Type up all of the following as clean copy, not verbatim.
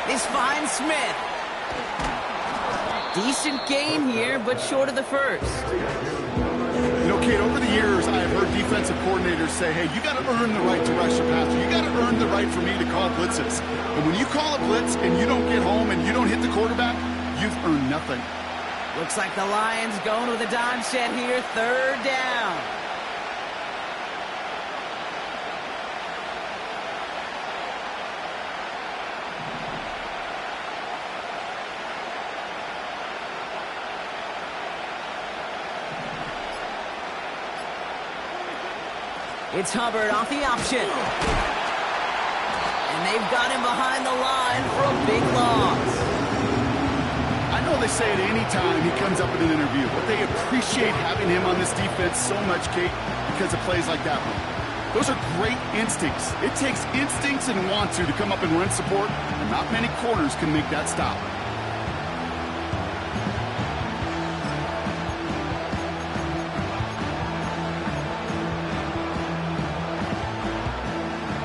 This finds Smith. Decent gain here, but short of the first. You know, Kate, over the years, I have heard defensive coordinators say, hey, you got to earn the right to rush your passer. You got to earn the right for me to call blitzes. And when you call a blitz and you don't get home and you don't hit the quarterback, you've earned nothing. Looks like the Lions going with a dime set here, third down. It's Hubbard off the option. And they've got him behind the line for a big loss. I know they say it any time he comes up in an interview, but they appreciate having him on this defense so much, Kate, because of plays like that one. Those are great instincts. It takes instincts and want to come up and run support, and not many corners can make that stop.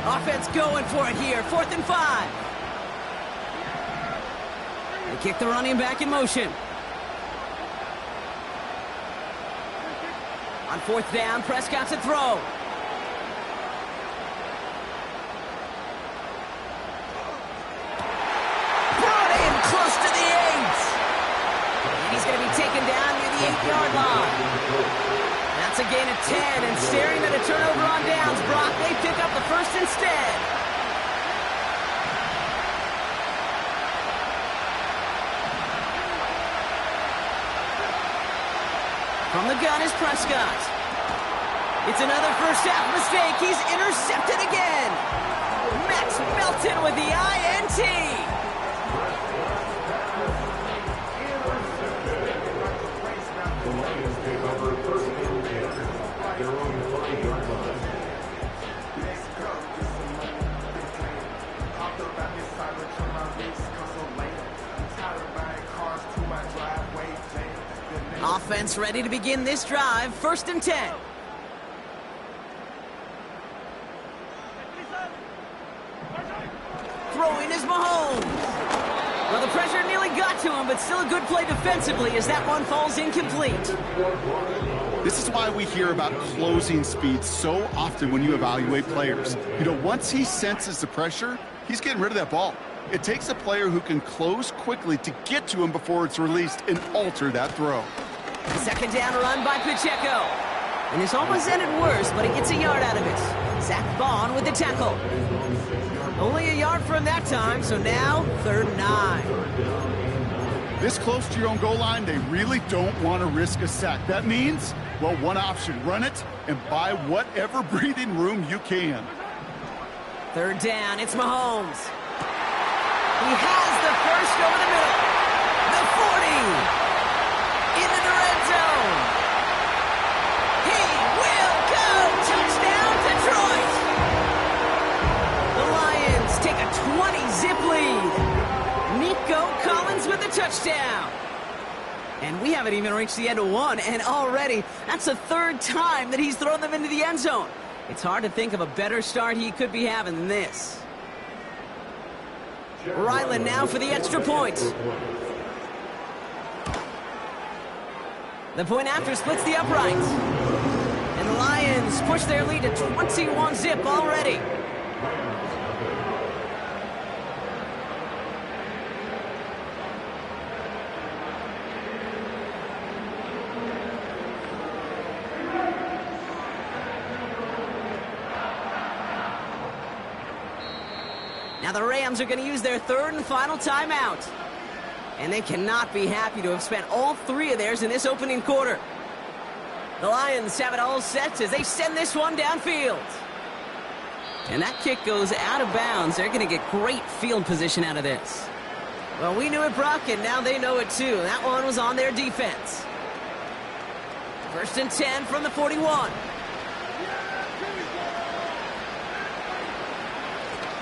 Offense going for it here, 4th and 5. They kick the running back in motion. On 4th down, Prescott's a throw. Brought in close to the 8. And he's going to be taken down near the 8-yard line. That's a gain of 10, and staring at a turnover on downs, Brock, they pick up the first instead. From the gun is Prescott. It's another first half mistake. He's intercepted again. Max Melton with the INT. Offense ready to begin this drive. 1st and 10. Throwing is Mahomes. Well, the pressure nearly got to him, but still a good play defensively as that one falls incomplete. This is why we hear about closing speed so often when you evaluate players. You know, once he senses the pressure, he's getting rid of that ball. It takes a player who can close quickly to get to him before it's released and alter that throw. 2nd down run by Pacheco. And this almost ended worse, but he gets a yard out of it. Zach Bond with the tackle. Only a yard from that time, so now 3rd and 9. This close to your own goal line, they really don't want to risk a sack. That means, well, one option, run it and buy whatever breathing room you can. 3rd down, it's Mahomes. He has the first over the middle. The 40. Into the red zone. He will go. Touchdown, Detroit. The Lions take a 20-zip lead. Nico Collins with the touchdown. And we haven't even reached the end of one, and already that's the 3rd time that he's thrown them into the end zone. It's hard to think of a better start he could be having than this. Ryland now for the extra point. The point after splits the uprights. And the Lions push their lead to 21-zip already. Now the Rams are going to use their 3rd and final timeout. And they cannot be happy to have spent all 3 of theirs in this opening quarter. The Lions have it all set as they send this one downfield. And that kick goes out of bounds. They're going to get great field position out of this. Well, we knew it, Brock, and now they know it too. That one was on their defense. 1st and 10 from the 41.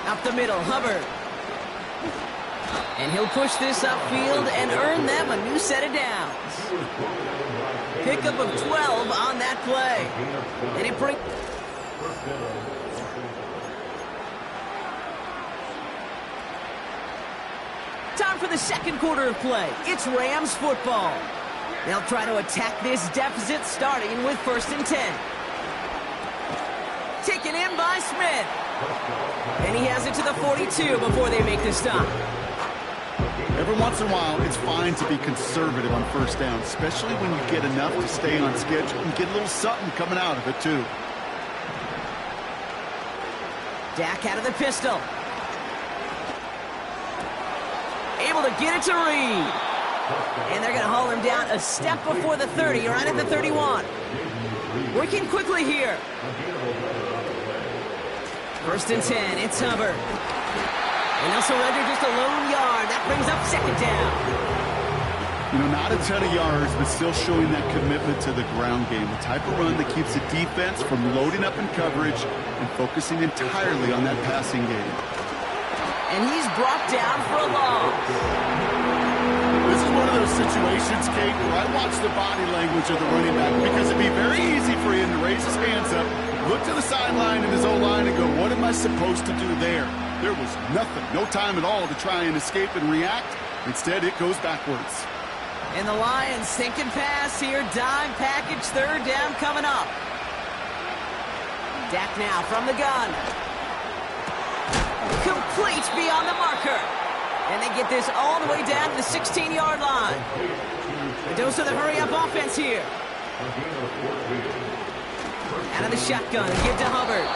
Up the middle, Hubbard. And he'll push this upfield and earn them a new set of downs. Pickup of 12 on that play. And it brings... Time for the second quarter of play. It's Rams football. They'll try to attack this deficit starting with 1st and 10. Taken in by Smith. And he has it to the 42 before they make the stop. Every once in a while, it's fine to be conservative on 1st down, especially when you get enough to stay on schedule and get a little something coming out of it, too. Dak out of the pistol. Able to get it to Reed. And they're going to haul him down a step before the 30, right at the 31. Working quickly here. 1st and 10, it's Hubbard. And they'll surrender just a lone yard. That brings up 2nd down. You know, not a ton of yards, but still showing that commitment to the ground game. The type of run that keeps the defense from loading up in coverage and focusing entirely on that passing game. And he's brought down for a loss. This is one of those situations, Kate, where I watch the body language of the running back because it'd be very easy for him to raise his hands up, look to the sideline in his O-line and go, what am I supposed to do there? There was nothing, no time at all to try and escape and react. Instead, it goes backwards. And the Lions thinking pass here, dime package, 3rd down coming up. Dak now from the gun. Complete beyond the marker. And they get this all the way down to the 16-yard line. A dose of the hurry-up offense here. Out of the shotgun, give to Hubbard.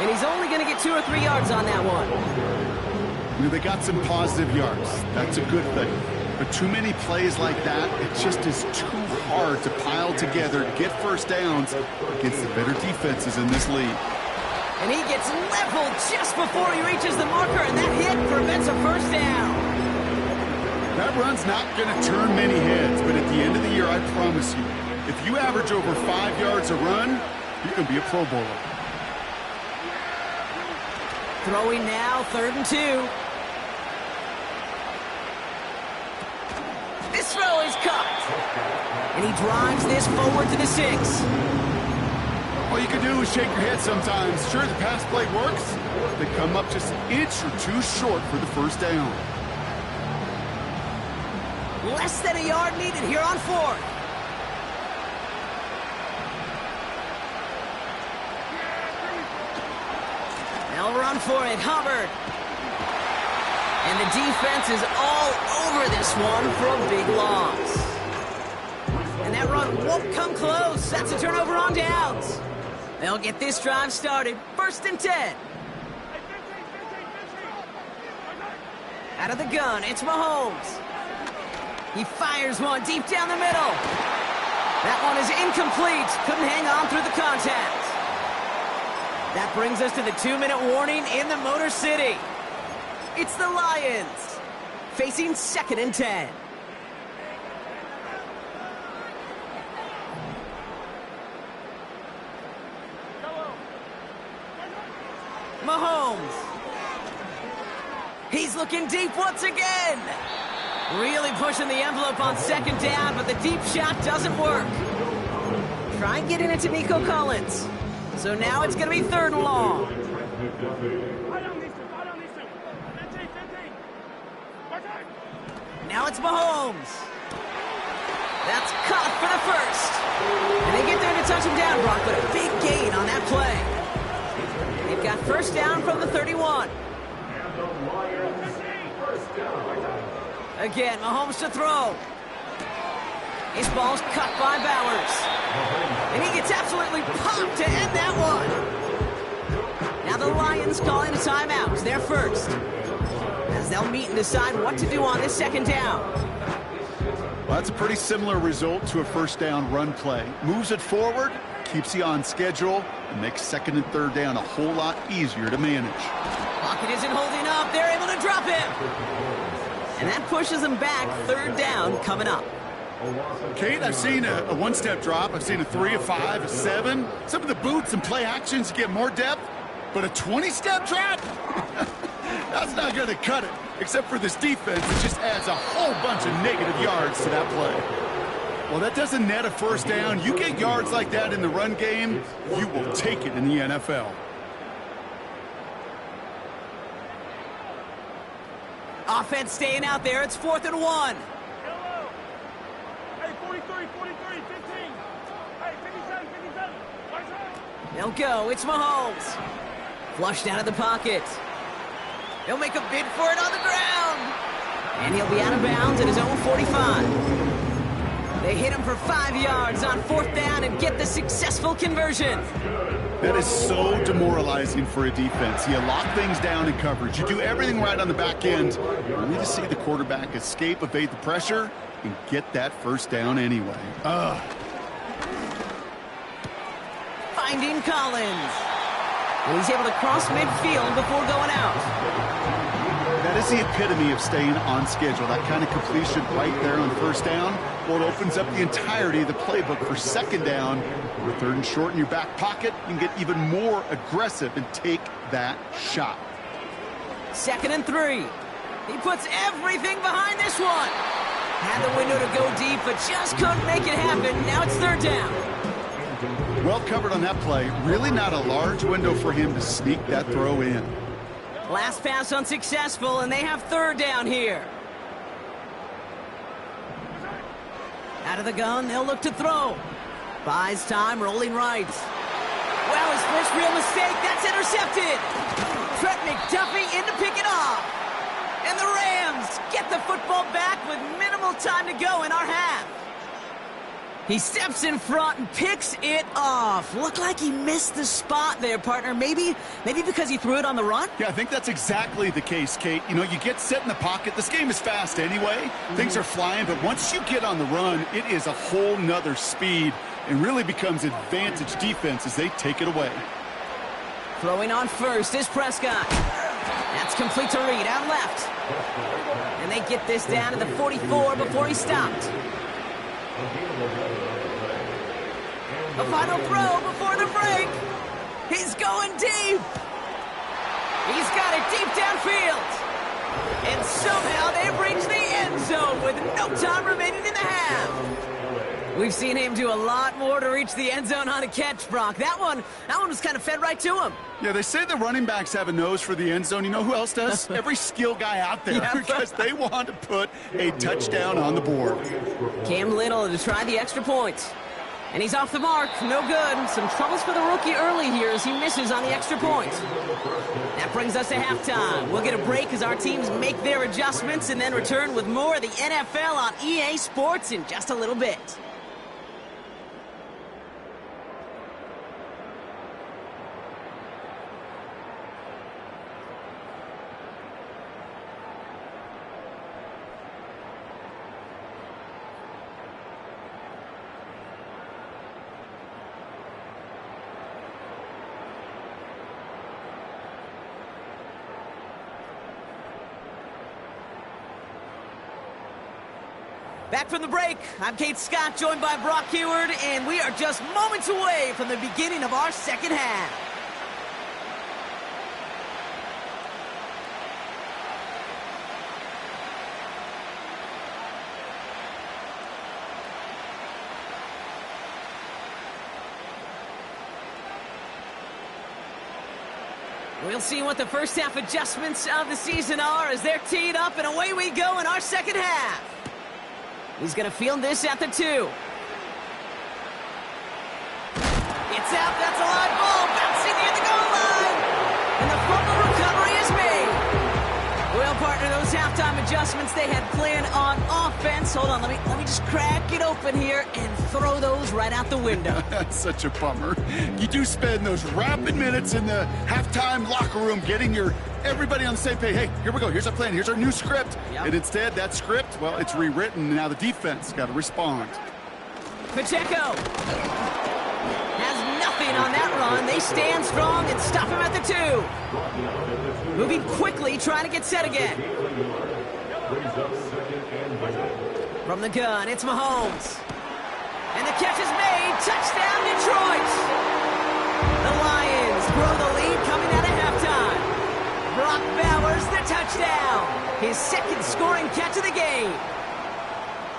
And he's only going to get 2 or 3 yards on that one. You know, they got some positive yards. That's a good thing. But too many plays like that, it just is too hard to pile together, get 1st downs against the better defenses in this league. And he gets leveled just before he reaches the marker, and that hit prevents a 1st down. That run's not going to turn many heads, but at the end of the year, I promise you, if you average over 5 yards a run, you're going to be a Pro Bowler. Throwing now, 3rd and 2. This throw is caught. And he drives this forward to the 6. All you can do is shake your head sometimes. Sure, the pass play works. They come up just an inch or 2 short for the 1st down. Less than a yard needed here on 4th. They'll run for it, Hubbard. And the defense is all over this one for a big loss. And that run won't come close. That's a turnover on downs. They'll get this drive started. 1st and 10. Out of the gun, it's Mahomes. He fires one deep down the middle. That one is incomplete. Couldn't hang on through the contact. That brings us to the 2-minute warning in the Motor City. It's the Lions facing 2nd and 10. Mahomes. He's looking deep once again. Really pushing the envelope on 2nd down, but the deep shot doesn't work. Try and get it into Nico Collins. So now it's going to be 3rd and long. Now it's Mahomes. That's caught for the 1st. And they get there to touch him down, Brock, but a big gain on that play. They've got 1st down from the 31. Again, Mahomes to throw. His ball's cut by Bowers. And he gets absolutely popped to end that one. Now the Lions calling a timeout. They're 1st. As they'll meet and decide what to do on this 2nd down. Well, that's a pretty similar result to a 1st down run play. Moves it forward, keeps you on schedule, and makes 2nd and 3rd down a whole lot easier to manage. Pocket isn't holding up. They're able to drop him. And that pushes them back. 3rd down coming up. Kate, I've seen a 1-step drop. I've seen a 3, a 5, a 7. Some of the boots and play actions get more depth, but a 20-step drop? That's not going to cut it. Except for this defense, it just adds a whole bunch of negative yards to that play. Well, that doesn't net a 1st down. You get yards like that in the run game, you will take it in the NFL. Offense staying out there. It's 4th and 1. Hey, 43, 43, 15. Hey, 57, 57. They'll go. It's Mahomes. Flushed out of the pocket. He'll make a bid for it on the ground. And he'll be out of bounds at his own 45. They hit him for 5 yards on 4th down and get the successful conversion. That is so demoralizing for a defense. You lock things down in coverage. You do everything right on the back end. Only to see the quarterback escape, evade the pressure, and get that first down anyway. Finding Collins. And he's able to cross midfield before going out. That is the epitome of staying on schedule. That kind of completion right there on first down. Well, it opens up the entirety of the playbook for second down. With 3rd and short in your back pocket, you can get even more aggressive and take that shot. 2nd and 3. He puts everything behind this one. Had the window to go deep, but just couldn't make it happen. Now it's 3rd down. Well covered on that play. Really not a large window for him to sneak that throw in. Last pass unsuccessful, and they have 3rd down here. Out of the gun, they'll look to throw. Buys time, rolling right. Well, his first real mistake, that's intercepted. Trent McDuffie in to pick it off. And the Rams get the football back with minimal time to go in our half. He steps in front and picks it off. Looked like he missed the spot there, partner. Maybe because he threw it on the run? Yeah, I think that's exactly the case, Kate. You know, you get set in the pocket. This game is fast anyway. Things are flying, but once you get on the run, it is a whole nother speed and really becomes advantage defense as they take it away. Throwing on first is Prescott. That's complete to Reed, out left. And they get this down to the 44 before he stopped. A final throw before the break. He's going deep. He's got it deep downfield. And somehow they've reached the end zone with no time remaining in the half. We've seen him do a lot more to reach the end zone on a catch, Brock. That one was kind of fed right to him. Yeah, they say the running backs have a nose for the end zone. You know who else does? Every skill guy out there, because they want to put a touchdown on the board. Cam Little to try the extra point. And he's off the mark. No good. Some troubles for the rookie early here as he misses on the extra point. That brings us to halftime. We'll get a break as our teams make their adjustments and then return with more of the NFL on EA Sports in just a little bit. Back from the break, I'm Kate Scott, joined by Brock Heward, and we are just moments away from the beginning of our second half. We'll see what the first half adjustments of the season are as they're teed up, and away we go in our second half. He's going to field this at the 2. It's out. That's a live ball. Bouncing near the goal line. And the fumble recovery is made. Well, partner, those halftime adjustments they had planned on offense. Hold on. Let me just crack it open here and throw those right out the window. That's such a bummer. You do spend those rapid minutes in the halftime locker room getting everybody on the same page. Hey, here we go. Here's our plan. Here's our new script. Yep. And instead, that script, well, it's rewritten. Now the defense got to respond. Pacheco has nothing on that run. They stand strong and stop him at the 2. Moving quickly, trying to get set again. From the gun, it's Mahomes. And the catch is made. Touchdown, Detroit. The Lions grow the lead coming out of halftime. Brock Bowers, the touchdown. His second scoring catch of the game.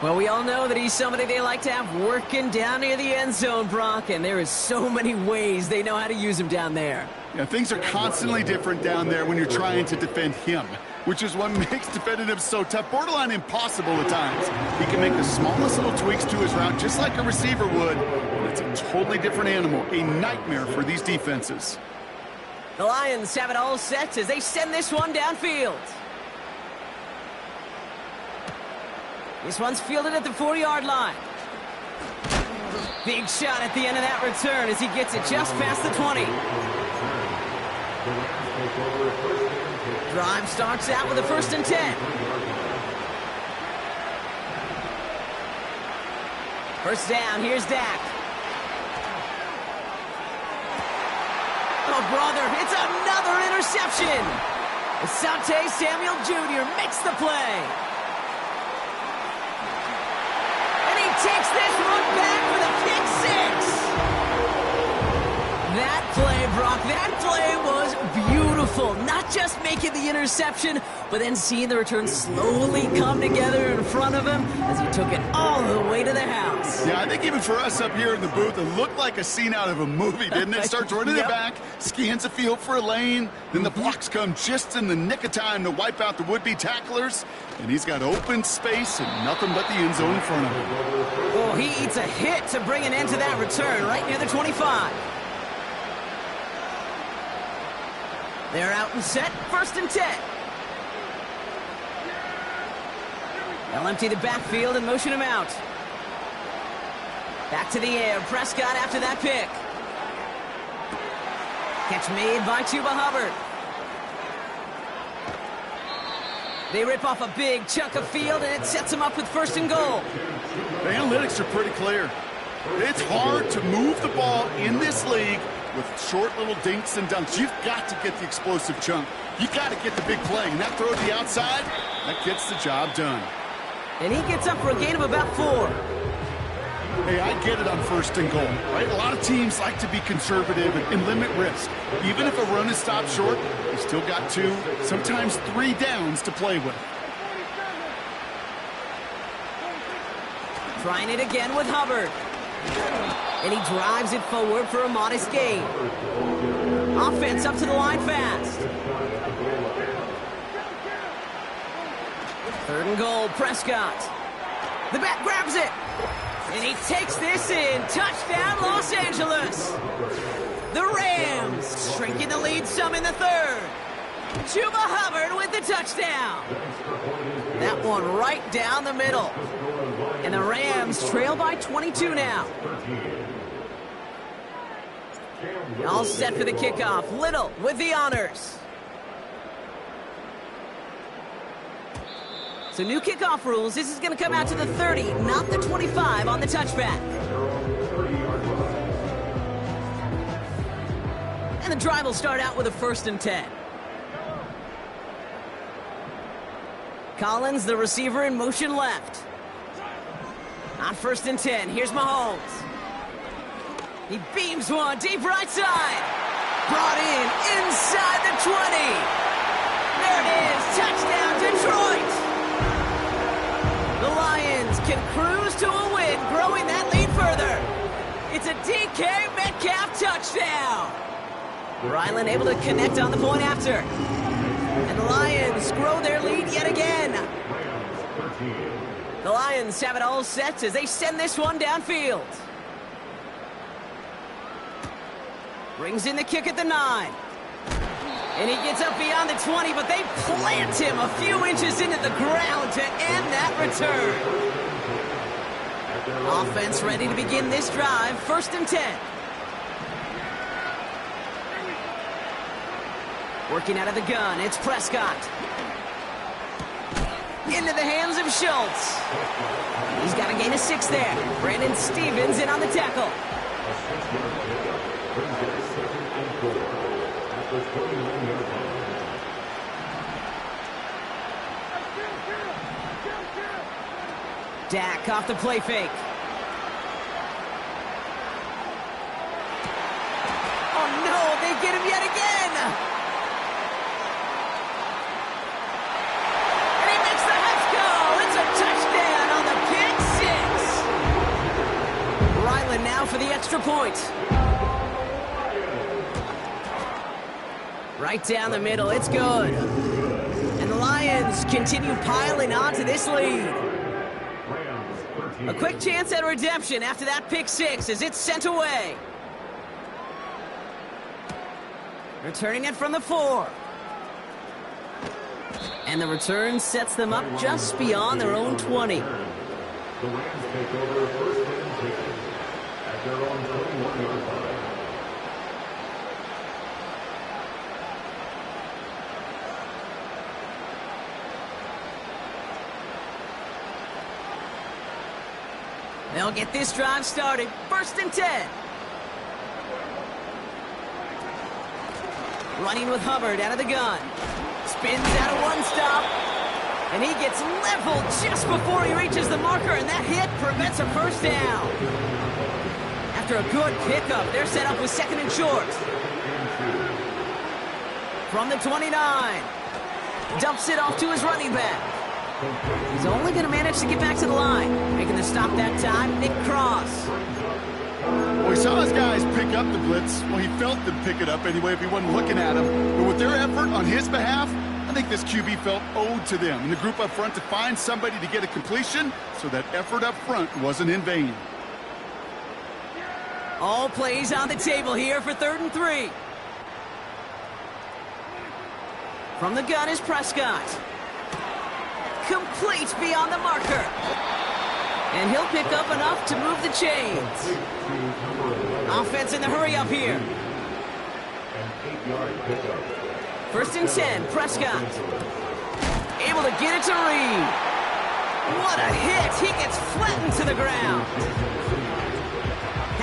Well, we all know that he's somebody they like to have working down near the end zone, Brock, and there is so many ways they know how to use him down there. Yeah, things are constantly different down there when you're trying to defend him. which is what makes defending him so tough, borderline impossible at times. He can make the smallest little tweaks to his route, just like a receiver would, and it's a totally different animal, a nightmare for these defenses. The Lions have it all set as they send this one downfield. This one's fielded at the 4-yard line. Big shot at the end of that return as he gets it just past the 20. Drive starts out with a 1st and 10. First down, here's Dak. Oh, brother, it's another interception. Asante Samuel Jr. makes the play. And he takes this one back with a kick 6. That play, Brock, that play was beautiful. Not just making the interception, but then seeing the return slowly come together in front of him as he took it all the way to the house. Yeah, I think even for us up here in the booth, it looked like a scene out of a movie, didn't it? Starts running it back, scans the field for a lane, then the blocks come just in the nick of time to wipe out the would-be tacklers, and he's got open space and nothing but the end zone in front of him. Oh, he eats a hit to bring an end to that return right near the 25. They're out and set, 1st and 10. They'll empty the backfield and motion him out. Back to the air, Prescott after that pick. Catch made by Chuba Hubbard. They rip off a big chunk of field, and it sets him up with 1st and goal. The analytics are pretty clear. It's hard to move the ball in this league with short little dinks and dunks. You've got to get the explosive chunk. You've got to get the big play. And that throw to the outside, that gets the job done. And he gets up for a gain of about 4. Hey, I get it on 1st and goal, right? A lot of teams like to be conservative and limit risk. Even if a run is stopped short, you still got 2, sometimes 3 downs to play with. Trying it again with Hubbard. And he drives it forward for a modest gain. Offense up to the line fast. 3rd and goal, Prescott. The back grabs it. And he takes this in. Touchdown, Los Angeles. The Rams shrinking the lead some in the 3rd. Chuba Hubbard with the touchdown. That one right down the middle. And the Rams trail by 22 now. All set for the kickoff. Little with the honors. So new kickoff rules. This is going to come out to the 30, not the 25 on the touchback. And the drive will start out with a 1st and 10. Collins, the receiver, in motion left. On 1st and 10, here's Mahomes. He beams one deep right side. Brought in inside the 20. There it is, touchdown Detroit. The Lions can cruise to a win, growing that lead further. It's a DK Metcalf touchdown. Ryland able to connect on the point after. And the Lions grow their lead yet again. The Lions have it all set as they send this one downfield. Brings in the kick at the 9. And he gets up beyond the 20, but they plant him a few inches into the ground to end that return. Offense ready to begin this drive, 1st and 10. Working out of the gun, it's Prescott. Into the hands of Schultz. He's got a gain of 6 there. Brandon Stevens in on the tackle. Dak off the play fake. Oh no, they get him yet again. And he makes the Hets go. It's a touchdown on the pick 6. Ryland now for the extra point. Right down the middle, it's good. And the Lions just continue piling on to this lead. A quick chance at redemption after that pick six as it's sent away. Returning it from the 4. And the return sets them up just beyond their own 20. The Rams take over first and 10 at their own 21-yard line. They'll get this drive started. First and 10. Running with Hubbard out of the gun. Spins out of one stop. And he gets leveled just before he reaches the marker, and that hit prevents a first down. After a good pickup, they're set up with second and short. From the 29. Dumps it off to his running back. He's only going to manage to get back to the line. Making the stop that time, Nick Cross. Well, he saw his guys pick up the blitz. Well, he felt them pick it up anyway if he wasn't looking at him. But with their effort on his behalf, I think this QB felt owed to them and the group up front to find somebody to get a completion, so that effort up front wasn't in vain. All plays on the table here for 3rd and 3. From the gun is Prescott. Complete beyond the marker. And he'll pick up enough to move the chains. Offense in the hurry up here. 1st and 10, Prescott. Able to get it to Reed. What a hit. He gets flattened to the ground.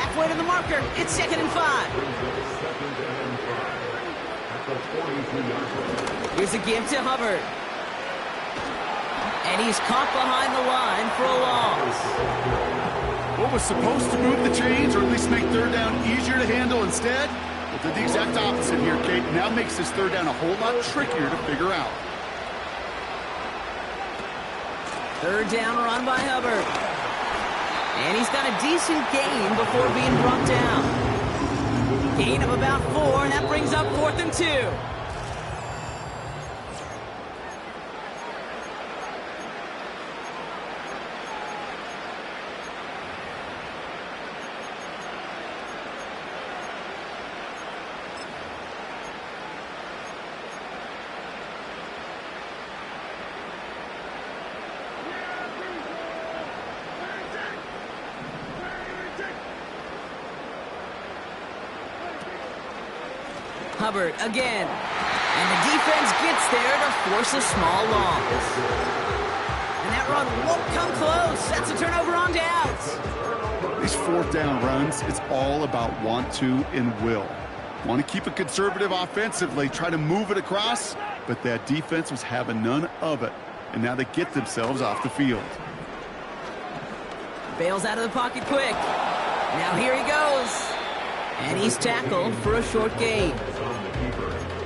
Halfway to the marker. It's 2nd and 5. Here's a give to Hubbard. And he's caught behind the line for a loss. What was supposed to move the chains, or at least make 3rd down easier to handle instead, well, did the exact opposite here, Kate. Now makes this 3rd down a whole lot trickier to figure out. 3rd down run by Hubbard. And he's got a decent gain before being brought down. Gain of about 4, and that brings up 4th and 2. Hubbard again. And the defense gets there to force a small loss. And that run won't come close. That's a turnover on downs. These 4th down runs, it's all about want to and will. Want to keep it conservative offensively, try to move it across, but that defense was having none of it. And now they get themselves off the field. Bails out of the pocket quick. Now here he goes. And he's tackled for a short gain.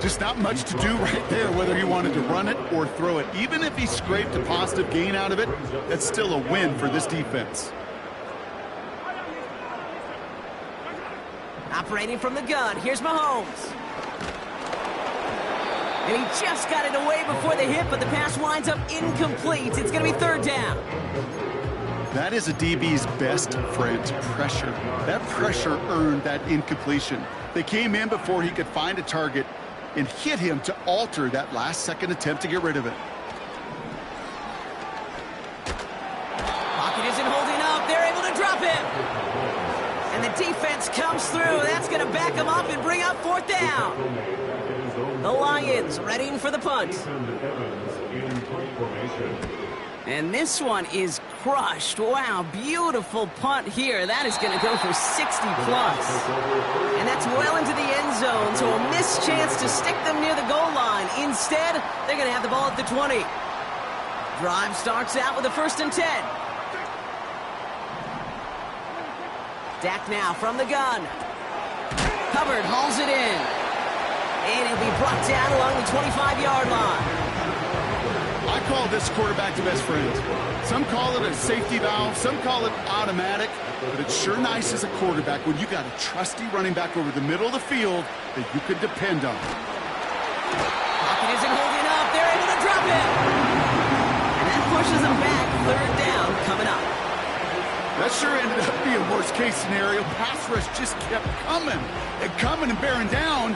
Just not much to do right there, whether he wanted to run it or throw it. Even if he scraped a positive gain out of it, that's still a win for this defense. Operating from the gun, here's Mahomes. And he just got it away before the hit, but the pass winds up incomplete. It's going to be 3rd down. That is a DB's best friend, pressure. That pressure earned that incompletion. They came in before he could find a target and hit him to alter that last-second attempt to get rid of it. Pocket isn't holding up. They're able to drop him. And the defense comes through. That's going to back him up and bring up 4th down. The Lions readying for the punt. And this one is crushed. Wow, beautiful punt here. That is going to go for 60+. And that's well into the end zone, so a missed chance to stick them near the goal line. Instead, they're going to have the ball at the 20. Drive starts out with a 1st and 10. Dak now from the gun. Hubbard hauls it in. And it'll be brought down along the 25-yard line. I call this quarterback the best friend. Some call it a safety valve, some call it automatic, but it's sure nice as a quarterback when you got a trusty running back over the middle of the field that you could depend on. Pocket isn't holding up. They're able to drop him. third down coming up. That sure ended up being worst-case scenario. Pass rush just kept coming and bearing down,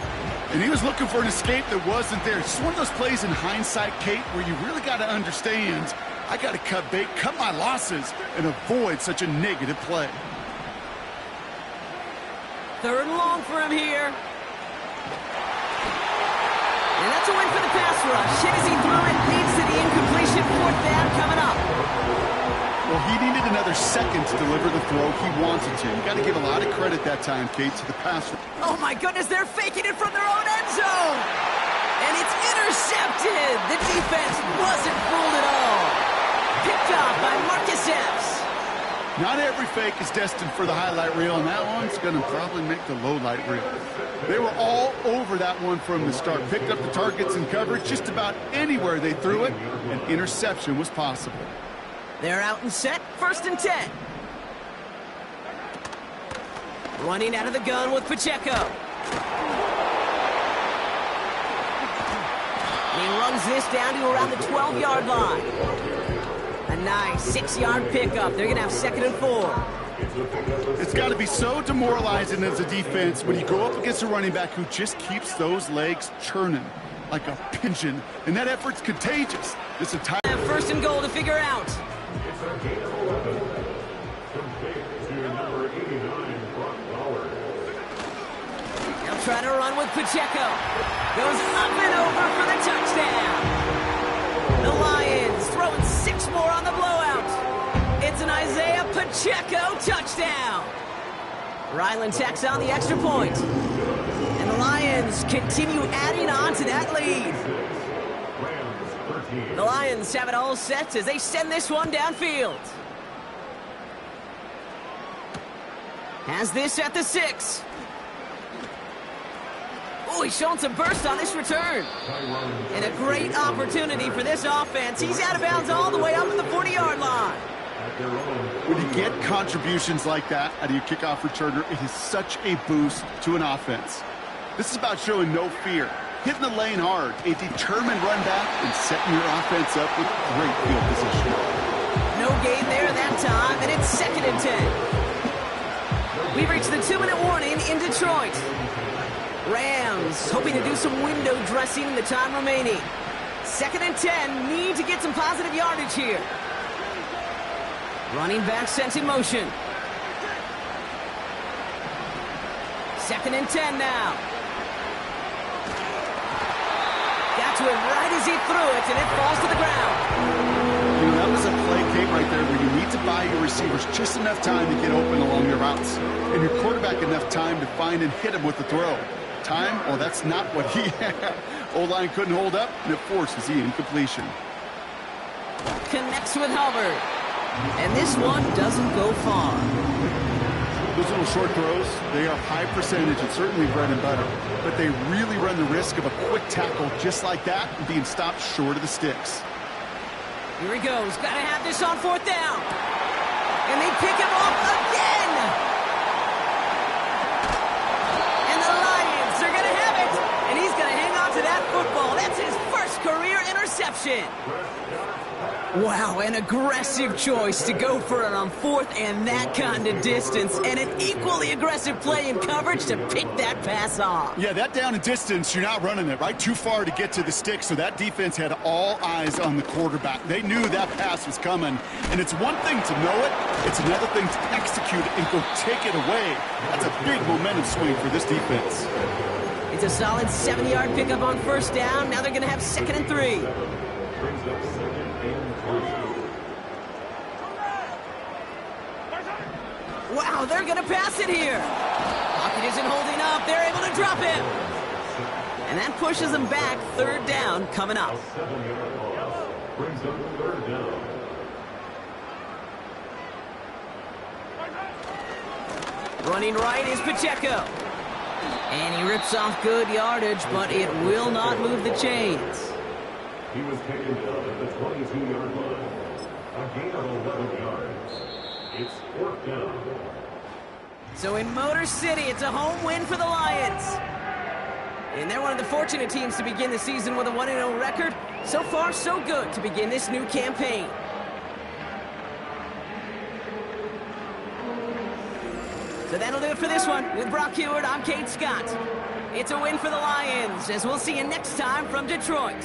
and he was looking for an escape that wasn't there. It's just one of those plays in hindsight, Kate, where you really got to understand, I got to cut bait, cut my losses, and avoid such a negative play. Third and long for him here. And that's a win for the pass rush. Hit as he threw it, leads to the incompletion. Fourth down coming up. Well, he needed another second to deliver the throw he wanted to. You got to give a lot of credit that time, Kate, to the pass. Oh my goodness, they're faking it from their own end zone. And it's intercepted. The defense wasn't fooled at all. Picked off by Marcus Epps. Not every fake is destined for the highlight reel, and that one's going to probably make the low light reel. They were all over that one from the start. Picked up the targets and coverage just about anywhere they threw it. An interception was possible. They're out and set. First and 10. Running out of the gun with Pacheco. And he runs this down to around the 12-yard line. A nice 6-yard pickup. They're going to have second and 4. It's got to be so demoralizing as a defense when you go up against a running back who just keeps those legs churning like a pigeon. And that effort's contagious. This entire First and goal to figure out. It's a gain of 11. From Vic to number 89, Brock Bowers. They'll try to run with Pacheco. Goes up and over for the touchdown. The Lions throwing 6 more on the blowout. It's an Isaiah Pacheco touchdown. Ryland tacks on the extra point. And the Lions continue adding on to that lead. The Lions have it all set as they send this one downfield. Has this at the 6. Oh, he's showing some burst on this return. And a great opportunity for this offense. He's out of bounds all the way up at the 40-yard line. When you get contributions like that out of your kickoff returner, it is such a boost to an offense. This is about showing no fear, hitting the lane hard, a determined run back, and setting your offense up with great field position. No gain there that time, and it's second and 10. We've reached the 2-minute warning in Detroit. Rams hoping to do some window dressing in the time remaining. Second and 10, need to get some positive yardage here. Running back sent in motion. Second and 10 now. Got to him right as he threw it, and it falls to the ground. You know, that was a play, Kate, right there, where you need to buy your receivers just enough time to get open along your routes, and your quarterback enough time to find and hit him with the throw. Time? Well, that's not what he had. O-line couldn't hold up, and it forces the incompletion. Connects with Hubbard. And this one doesn't go far. Those little short throws, they are high percentage and certainly bread and butter, but they really run the risk of a quick tackle just like that and being stopped short of the sticks. Here he goes. Got to have this on fourth down. And they pick him off again. And the Lions are going to have it. And he's going to hang on to that football. That's his first career interception. Wow, an aggressive choice to go for it on fourth and that kind of distance, and an equally aggressive play in coverage to pick that pass off. Yeah, that down and distance, you're not running it, right? Too far to get to the stick, so that defense had all eyes on the quarterback. They knew that pass was coming, and it's one thing to know it, it's another thing to execute it and go take it away. That's a big momentum swing for this defense. It's a solid 70-yard pickup on first down. Now they're going to have second and 3. Wow, they're going to pass it here. Pocket isn't holding up. They're able to drop him. And that pushes them back. Third down coming up. Running right is Pacheco. And he rips off good yardage, but it will not move the chains. He was taken down at the 22-yard line. A gain of 11 yards. It's fourth down. So in Motor City, it's a home win for the Lions. And they're one of the fortunate teams to begin the season with a 1-0 record. So far, so good to begin this new campaign. So that'll do it for this one. With Brock Heward, I'm Kate Scott. It's a win for the Lions, as we'll see you next time from Detroit.